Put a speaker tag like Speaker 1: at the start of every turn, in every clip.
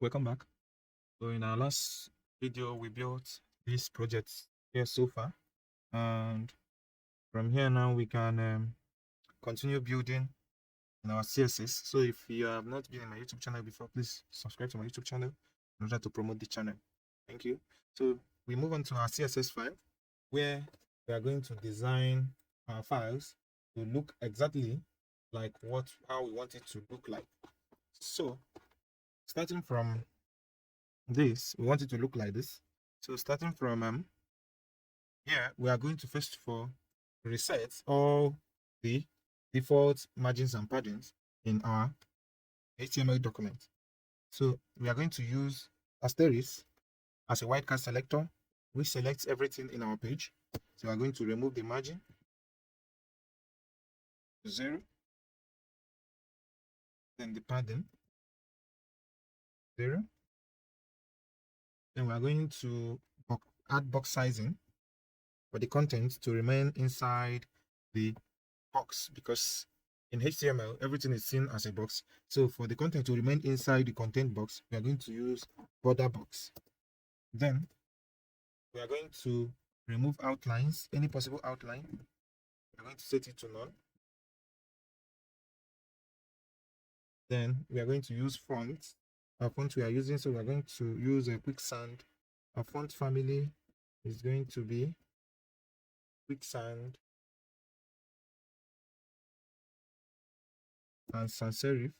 Speaker 1: Welcome back. So in our last video, we built this project here so far, and from here now we can continue building in our CSS. So if you have not been in my YouTube channel before, please subscribe to my YouTube channel in order to promote the channel. Thank you. So we move on to our CSS file, where we are going to design our files to look exactly like how we want it to look like. So starting from this, we want it to look like this. So starting from here, we are going to first of all reset all the default margins and paddings in our HTML document. So we are going to use asterisk as a wildcard selector, which selects everything in our page. So we are going to remove the margin to 0, then the padding 0. Then we are going to add box sizing for the content to remain inside the box, because in HTML everything is seen as a box. So for the content to remain inside the content box, we are going to use border box. Then we are going to remove outlines, any possible outline. We're going to set it to none. Then we are going to use fonts. Our font we are using, so we are going to use a Quicksand. Our font family is going to be Quicksand and sans serif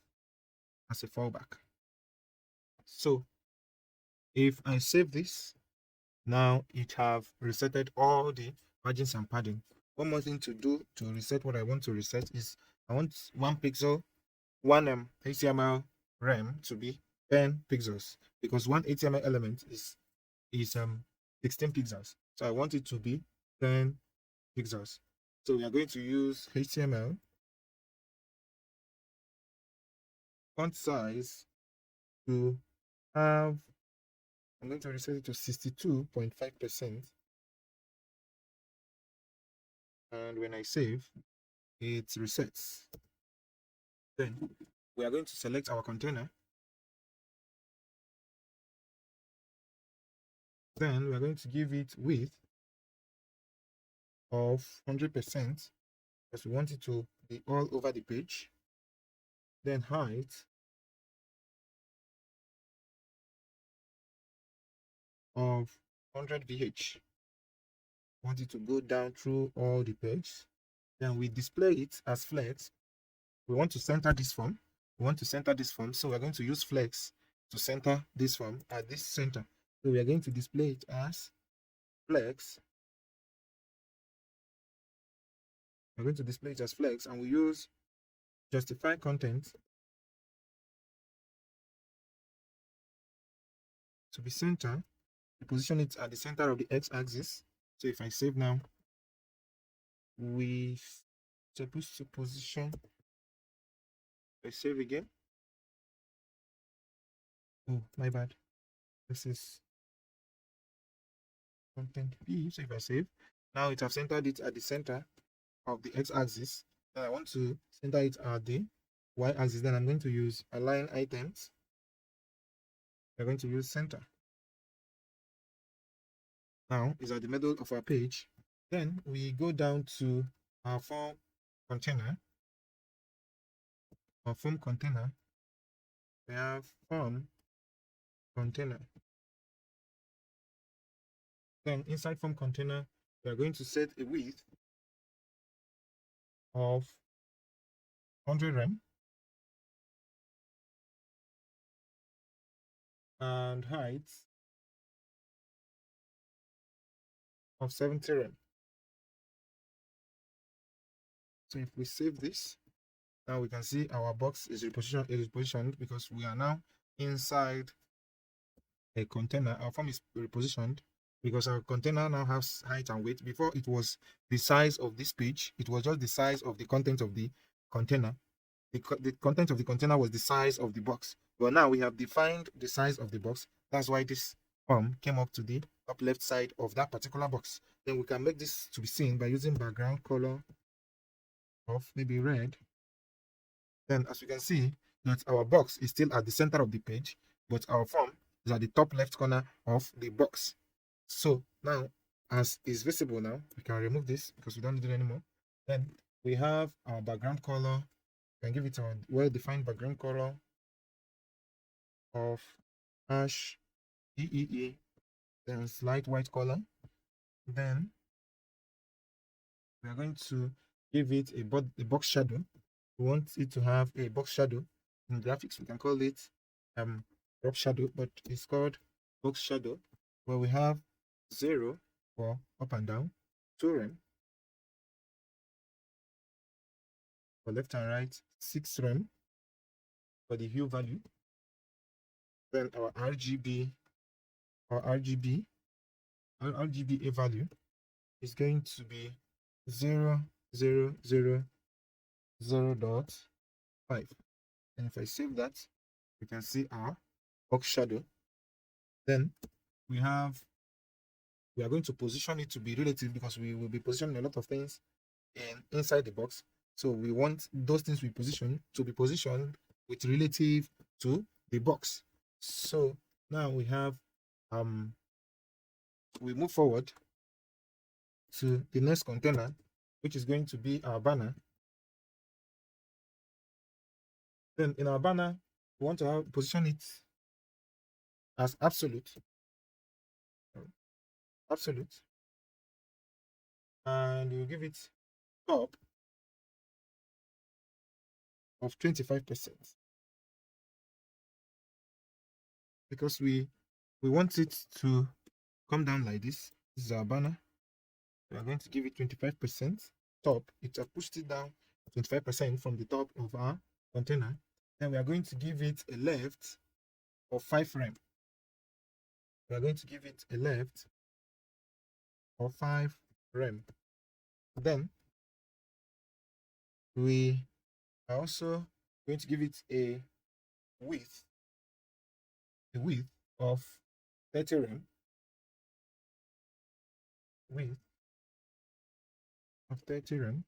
Speaker 1: as a fallback. So if I save this, now it have resetted all the margins and padding. One more thing to do to reset what I want to reset is I want one HTML rem to be 10 pixels, because one HTML element is 16 pixels. So I want it to be 10 pixels. So we are going to use HTML font size to have, I'm going to reset it to 62.5%. And when I save, it resets. Then we are going to select our container. Then we are going to give it width of 100%, because we want it to be all over the page. Then height of 100 VH. Want it to go down through all the page. Then we display it as flex. We want to center this form. So we're going to use flex to center this form at this center. So we are going to display it as flex. We're going to display it as flex, and we use justify content to be center. We position it at the center of the x-axis. So if I save now, we supposed to position. I save again. Oh, my bad. This is content P. So if I save, now it has centered it at the center of the x-axis. Then I want to center it at the y-axis. Then I'm going to use align items. We're going to use center. Now it's at the middle of our page. Then we go down to our form container. Our form container. We have form container. Then inside form container, we are going to set a width of 100 rem and height of 70 rem. So if we save this, now we can see our box is repositioned because we are now inside a container. Our form is repositioned because our container now has height and weight. Before, it was the size of this page. It was just the size of the content of the container. The content of the container was the size of the box. But now we have defined the size of the box. That's why this form came up to the top left side of that particular box. Then we can make this to be seen by using background color of maybe red. Then as you can see, that our box is still at the center of the page, but our form is at the top left corner of the box. So now, as is visible now, we can remove this because we don't need it anymore. Then we have our background color. We can give it a well-defined background color of hash EEE, then slight white color. Then we are going to give it a box shadow. We want it to have a box shadow. In graphics, we can call it drop shadow, but it's called box shadow, where we have 0 for up and down, 2 rem for left and right, 6 rem for the hue value. Then our RGB or RGBA value is going to be 0.000.5. And if I save that, we can see our box shadow. Then we are going to position it to be relative because we will be positioning a lot of things inside the box. So we want those things we position to be positioned with relative to the box. So now we have we move forward to the next container, which is going to be our banner. Then in our banner, we want to position it as absolute, and we'll give it top of 25% because we want it to come down like this. This is our banner. We are going to give it 25% top. It has pushed it down 25% from the top of our container. Then we are going to give it a left of 5 rem. We are going to give it a left of 5 rem. Then we are also going to give it a width of 30 rem. Width of 30 rem.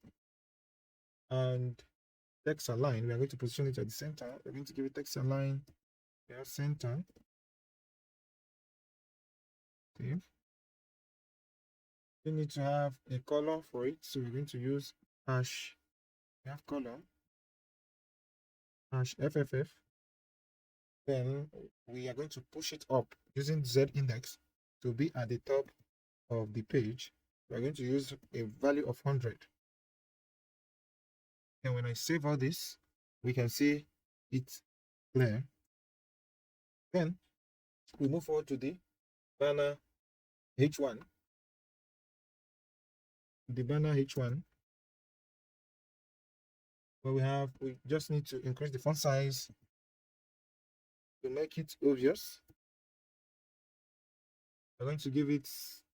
Speaker 1: And text align, we are going to position it at the center. We're going to give it text align. We have center. Save. We need to have a color for it, so we're going to use hash. We have color hash FFF. Then we are going to push it up using Z index to be at the top of the page. We're going to use a value of 100. And when I save all this, we can see it's clear. Then we move forward to the banner H1. The banner H1, where we just need to increase the font size to make it obvious. We're going to give it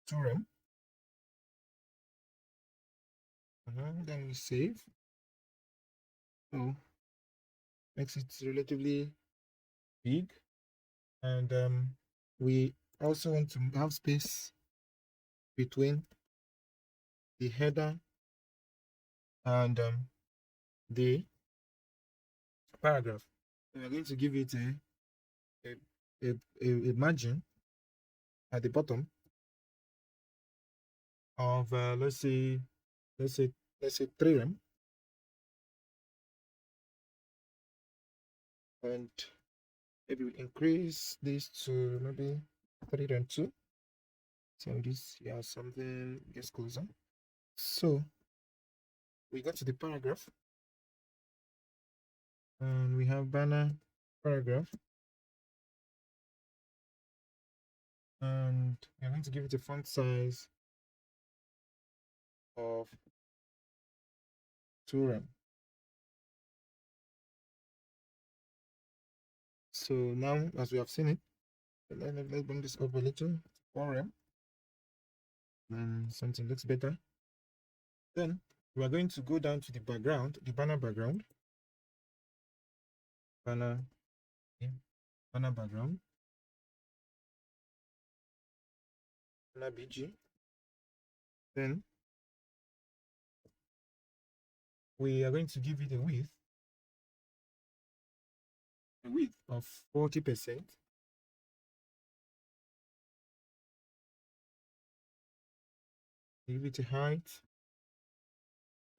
Speaker 1: 2 rem. Then we save. So makes it relatively big. And we also want to have space between the header and the paragraph. We're going to give it a margin at the bottom of let's say 3 rem, and maybe we increase this to maybe 3 rem 2. So this something gets closer. So we go to the paragraph, and we have banner paragraph, and we're going to give it a font size of 2 rem. So now, as we have seen it, let's bring this up a little, 4 rem, and something looks better. Then we are going to go down to the background, the banner background, banner background, banner BG. Then we are going to give it a width of 40%. give it a height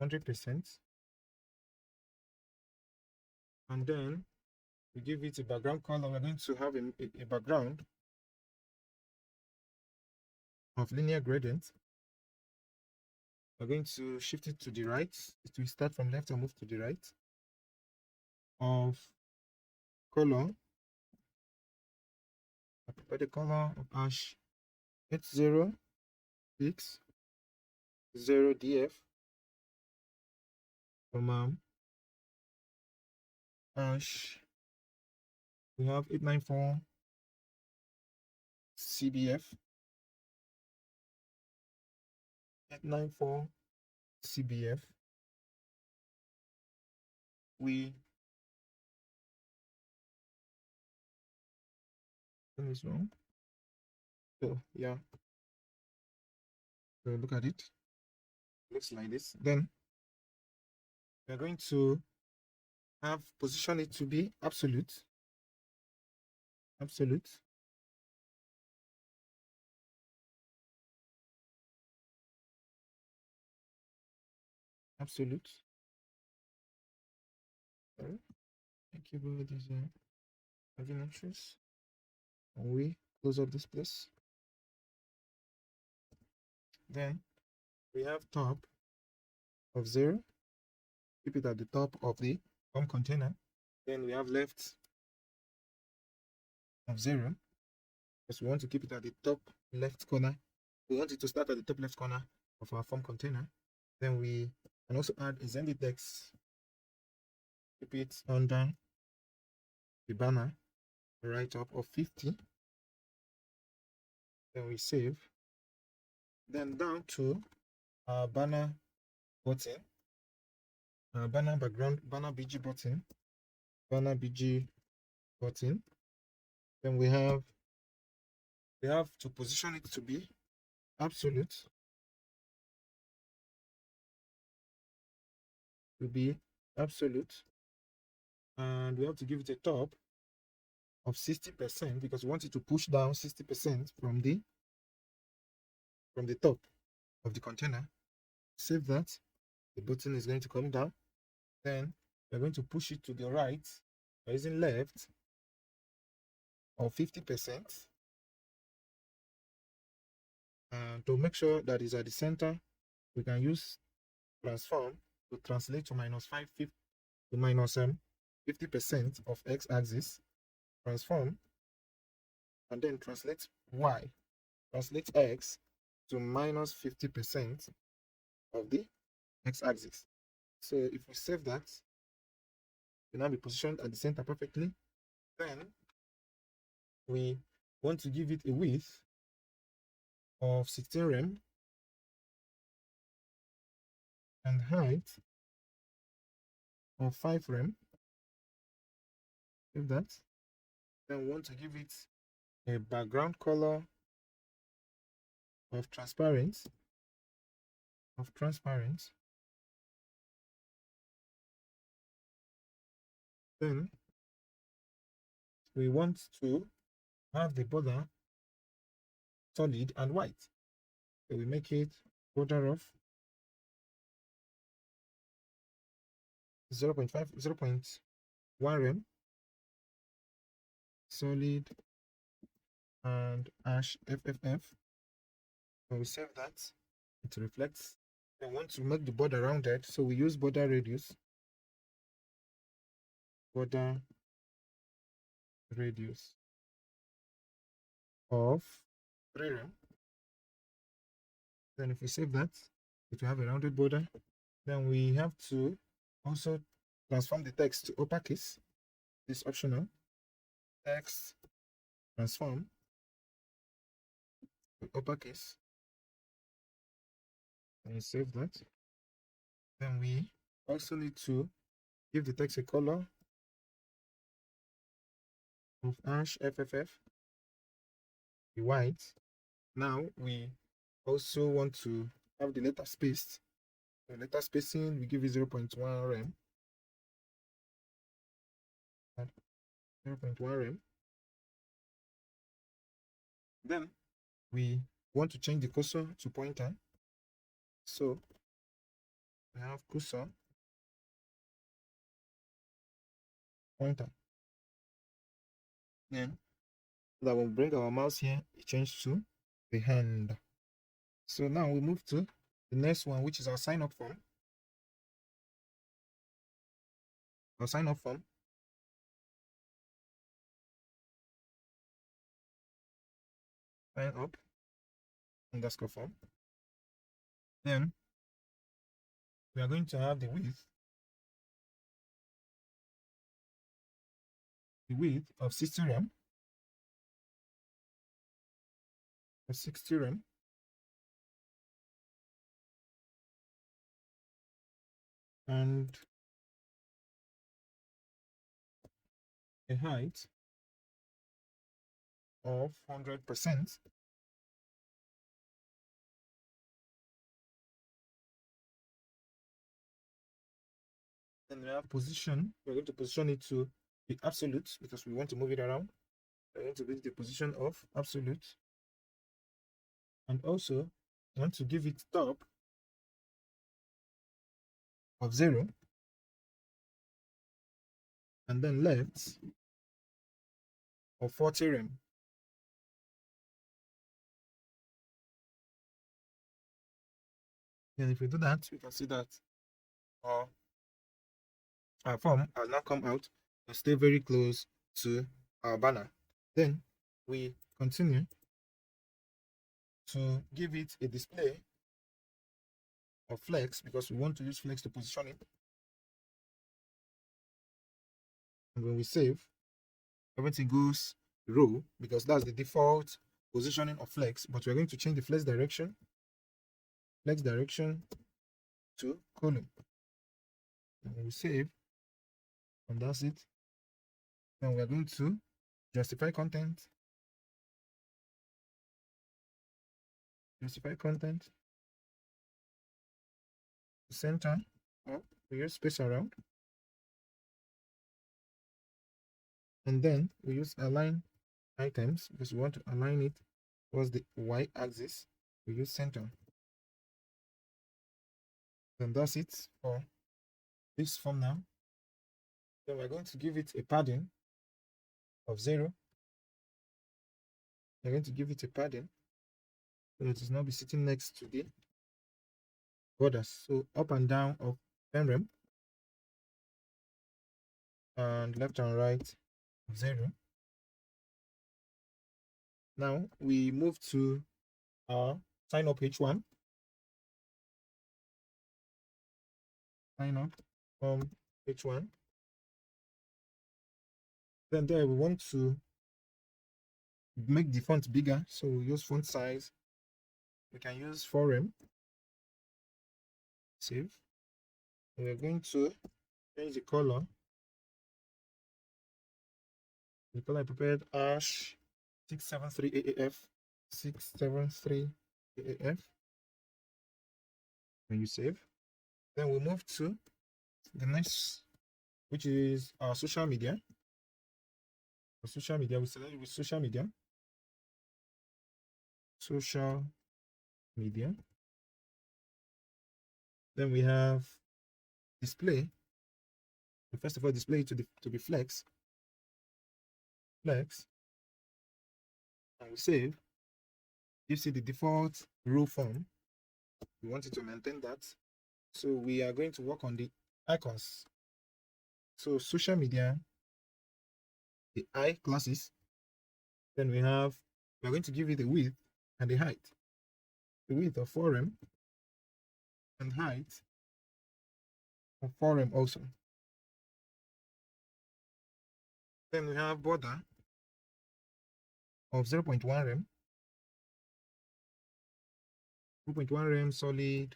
Speaker 1: 100%, and then we give it a background color. We're going to have a background of linear gradient. We're going to shift it to the right. It will start from left and move to the right. Of color, I prepare the color of ash 806.0 df, from ash we have 894 cbf, 894 cbf. We this wrong. So yeah, so look at it. Looks like this. Then we're going to have position it to be absolute. Absolute. Absolute. Sorry. My keyboard is having issues. And we close up this place. Then we have top of 0. Keep it at the top of the form container. Then we have left of 0, because we want to keep it at the top left corner. We want it to start at the top left corner of our form container. Then we can also add a zendetext. Keep it under the banner right up of 50. Then we save. Then down to our banner button, banner background, banner BG button, banner BG button. Then we have to position it to be absolute, and we have to give it a top of 60%, because we want it to push down 60% from the top of the container. Save that. The button is going to come down. Then we're going to push it to the right by using left of 50%. And to make sure that it's at the center, we can use transform to translate to -50 to -50% of x-axis. Transform, and then translate x to -50% of the x-axis. So if we save that, it will now be positioned at the center perfectly. Then we want to give it a width of 16 rem and height of 5 rem. Save that. Then we want to give it a background color of transparent. Then we want to have the border solid and white. So we make it border of 0.1 rem, solid, and ash FFF. When we save that, it reflects. I want to make the border rounded, so we use border radius. Of 3 rem. Then if we save that, it will have a rounded border. Then we have to also transform the text to uppercase. This is optional. Text transform to uppercase. And save that. Then we also need to give the text a color of ash FFF, the white. Now we also want to have the letter spaced. The letter spacing, we give it 0.1 rem. 0.1 rem. Then we want to change the cursor to pointer. So we have cursor, pointer. Then that will bring our mouse here, it changes to the hand. So now we move to the next one, which is our sign up form. Our sign up form. Sign up underscore form. Then we are going to have the width of 60 rem. Of 60 rem. And a height of 100%. Then we have position. We're going to position it to be absolute because we want to move it around. We're going to give the position of absolute. And also, we want to give it top of 0. And then left of 40 rem. And if we do that, we can see that our form has now come out and stay very close to our banner. Then we continue to give it a display of flex because we want to use flex to position it. And when we save, everything goes row because that's the default positioning of flex, but we're going to change the flex direction to column. And when we save, and that's it. Then we're going to justify content. Center, or we use space around. And then we use align items because we want to align it towards the y-axis. We use center. Then that's it for this form now. Then we're going to give it a padding of 0. We're going to give it a padding so it is now be sitting next to the borders. So up and down of 10 rem and left and right of 0. Now we move to our sign up H1. Sign up from H1. Then there we want to make the font bigger, so we use font size. We can use 4M. Save. We're going to change the color. The color I prepared ash 673 AAF. 673 AAF. When you save, then we move to the next, which is our social media. For social media, we select with social media. Social media. Then we have display. First of all, display it to be flex. And we save. You see the default row form. We want it to maintain that. So we are going to work on the icons. So social media, the I classes. Then we are going to give it the width and the height. The width of 4M and height of 4M also. Then we have border of 0.1 rem. 2.1 rem solid.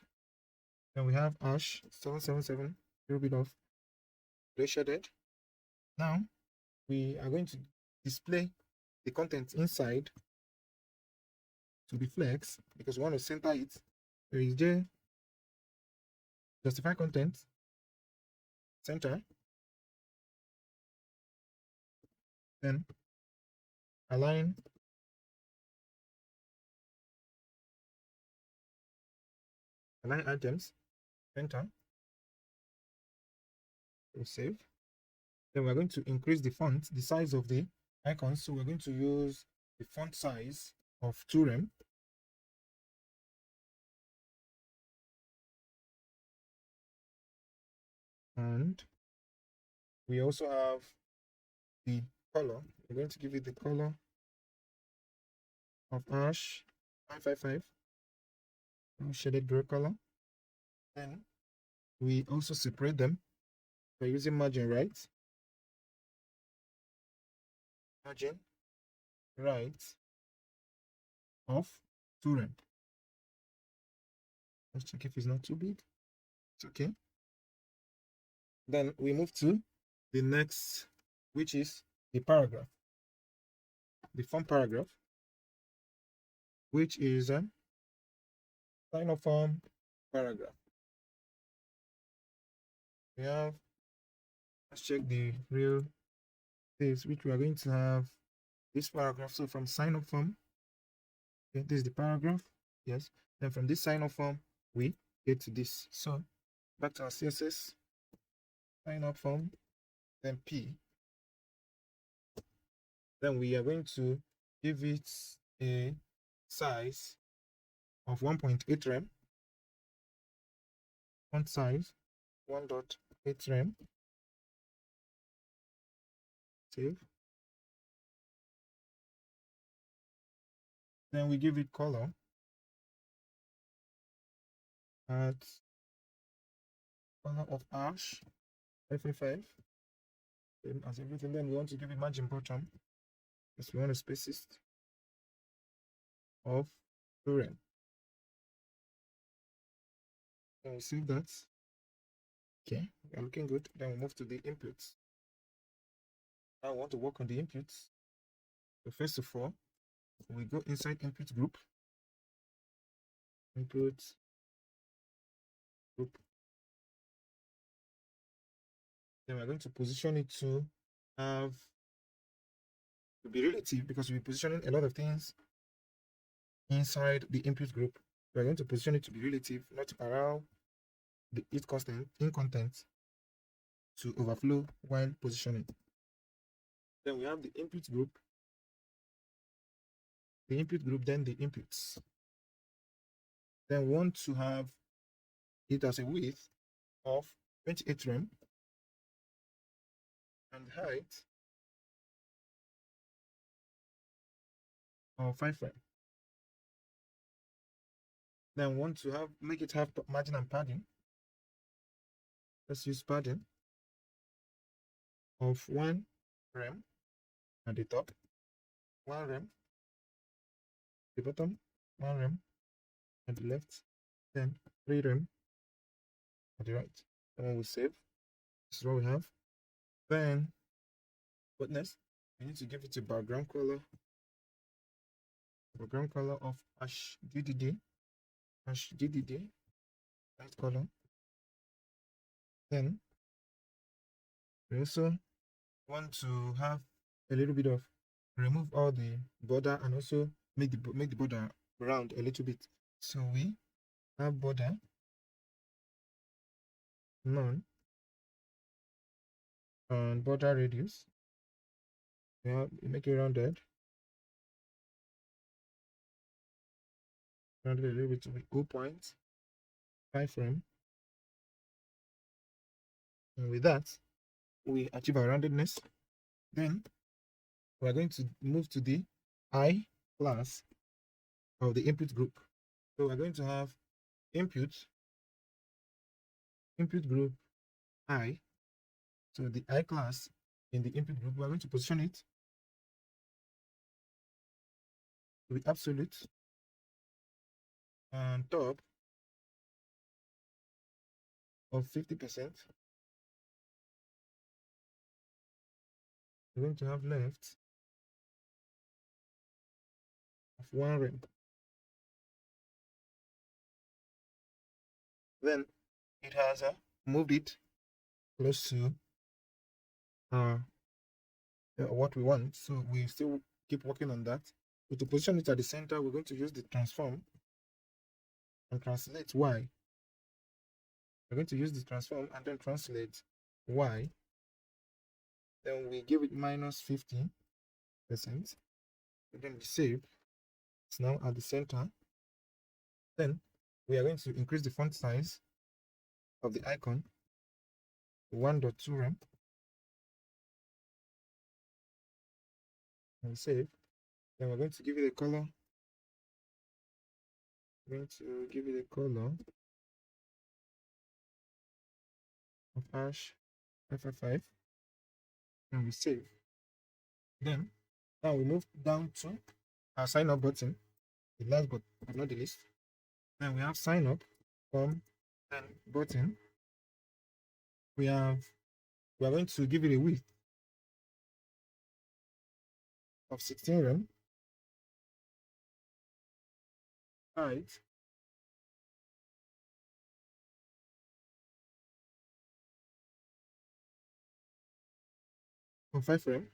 Speaker 1: Then we have ash 777, a little bit of gray shaded. Now we are going to display the content inside to be flex because we want to center it. There is justify content, center, then align, align items, enter, we'll save. Then we're going to increase the font, the size of the icons. So we're going to use the font size of 2rem. And we also have the color. We're going to give it the color of ash 555, shaded gray color. Then we also separate them by using margin right. Margin right of 2rem. Let's check if it's not too big. It's okay. Then we move to the next, which is the paragraph. The font paragraph, which is a sign of form paragraph. We have, let's check the real this, which we are going to have this paragraph. So from sign up form, okay, this is the paragraph. Yes. Then from this sign up form, we get to this. So back to our CSS sign up form, then P. Then we are going to give it a size of 1.8 rem. Font size 1.8 rem. Save. Then we give it color at color of ash 555. Same as everything. Then we want to give it margin bottom, because we want to space it of 2rem. Then we save that. Okay, we are looking good. Then we move to the inputs. Now we want to work on the inputs. So first of all, we go inside input group. Input group. Then we're going to position it to be relative, because we'll be positioning a lot of things inside the input group. We're going to position it to be relative, not allow the in content to overflow while positioning. Then we have the input group, then the inputs. Then we want to have it as a width of 28 rem and height of 5 rem. Then we want to make it have margin and padding. Let's use padding of 1 rem at the top, 1 rem at the bottom, 1 rem at the left, then 3 rem at the right. And when we save, this is what we have. Then witness, we need to give it a background color of ash GDD, light color. Then we also want to have a little bit of remove all the border and also make the border round a little bit. So we have border none and border radius. We make it rounded a little bit to be 0.5 rem. And with that, we achieve our roundedness. Then we're going to move to the I class of the input group. So we're going to have input group I. So the I class in the input group, we're going to position it to be absolute and top of 50%. We're going to have left of 1 rem. Then it has moved it close to what we want. So we still keep working on that. But to position it at the center, we're going to use the transform and translate Y we're going to use the transform and then translate y. Then we give it minus 50%. And then we save. It's now at the center. Then we are going to increase the font size of the icon to 1.2 rem. And save. Then we're going to give it a color. We're going to give it a color of ash FF5. And we save. Then now we move down to our sign up button, the last but not the least. Then we have sign up from then button. We are going to give it a width of 16 rem, height of 5 rem.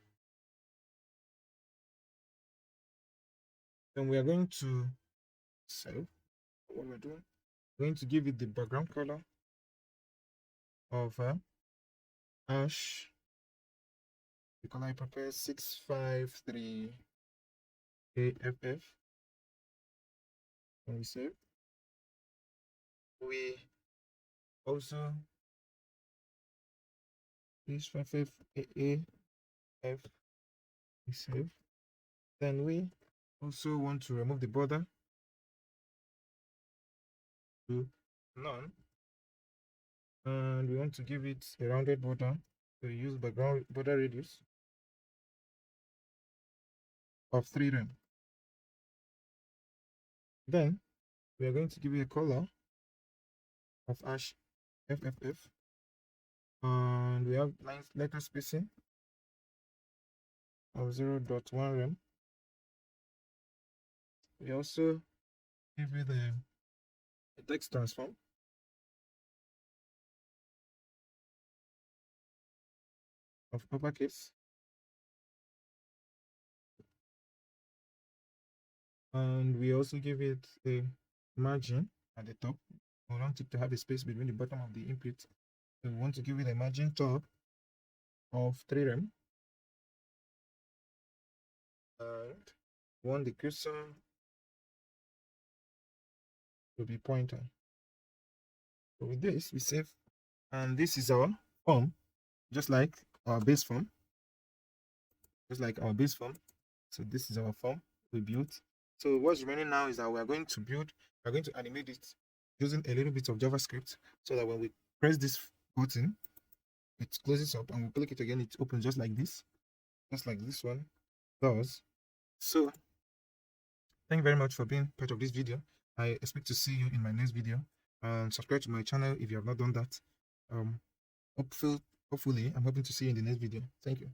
Speaker 1: Then we are going to save what we're doing. We're going to give it the background color of ash. The color I prepared 653 AFF. And we save. We also 653 AAF. We save. Then we also want to remove the border to none, and we want to give it a rounded border. So we use background border radius of 3 rem. Then we are going to give it a color of ash FFF, and we have letter spacing of 0.1 rem. We also give it a text transform of uppercase, and we also give it a margin at the top. We want it to have a space between the bottom of the input, so we want to give it a margin top of 3 rem, and we want the cursor to be pointer. So with this, we save, and this is our form, just like our base form. So this is our form we built. So what's remaining now is that we're going to animate it using a little bit of JavaScript, so that when we press this button, it closes up, and we click it again, it opens just like this one does. So thank you very much for being part of this video. I expect to see you in my next video, and subscribe to my channel if you have not done that. Hopefully I'm hoping to see you in the next video. Thank you.